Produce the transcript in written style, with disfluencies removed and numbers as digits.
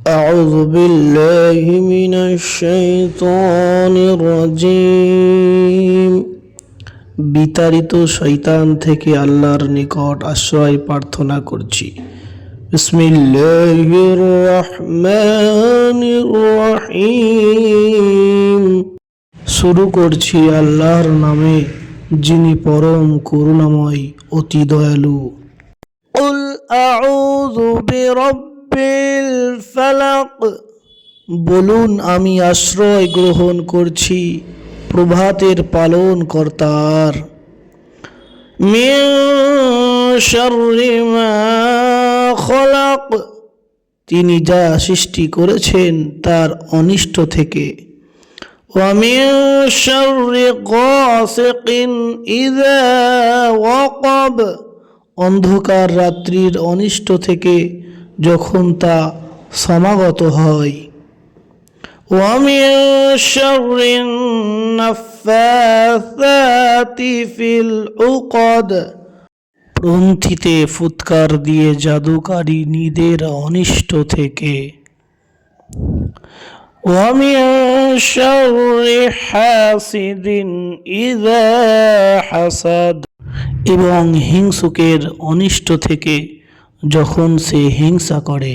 أعوذ بالله من الشيطان الرجيم বিতাড়িত শয়তান থেকে আল্লাহর নিকট আশ্রয় প্রার্থনা করছি। বিসমিল্লাহির রহমানির রহিম। শুরু করছি আল্লাহর নামে, যিনি পরম করুণাময় অতি দয়ালু। কুল আউযু বিরাব্বিল ফালাক, বলুন আমি আশ্রয় গ্রহণ করছি প্রভাতের পালন কর্তার। মিন শাররি মা খলাক, তিনি যা সৃষ্টি করেছেন তার অনিষ্ট থেকে। ওয়া মিন শাররি গাসিকিন ইযা ওয়াকাব, অন্ধকার রাত্রির অনিষ্ট থেকে যখন তা সমাগত হয়। ওয়া মিন শাররিন নাফাসাতি ফিল উকদ, গ্রন্থিতে ফুৎকার দিয়ে জাদুকারী নিদের অনিষ্ট থেকে। ওয়া মিন শাররি হাসিদিন ইযা হাসাদ, এবং হিংসুকের অনিষ্ট থেকে যখন সে হিংসা করে।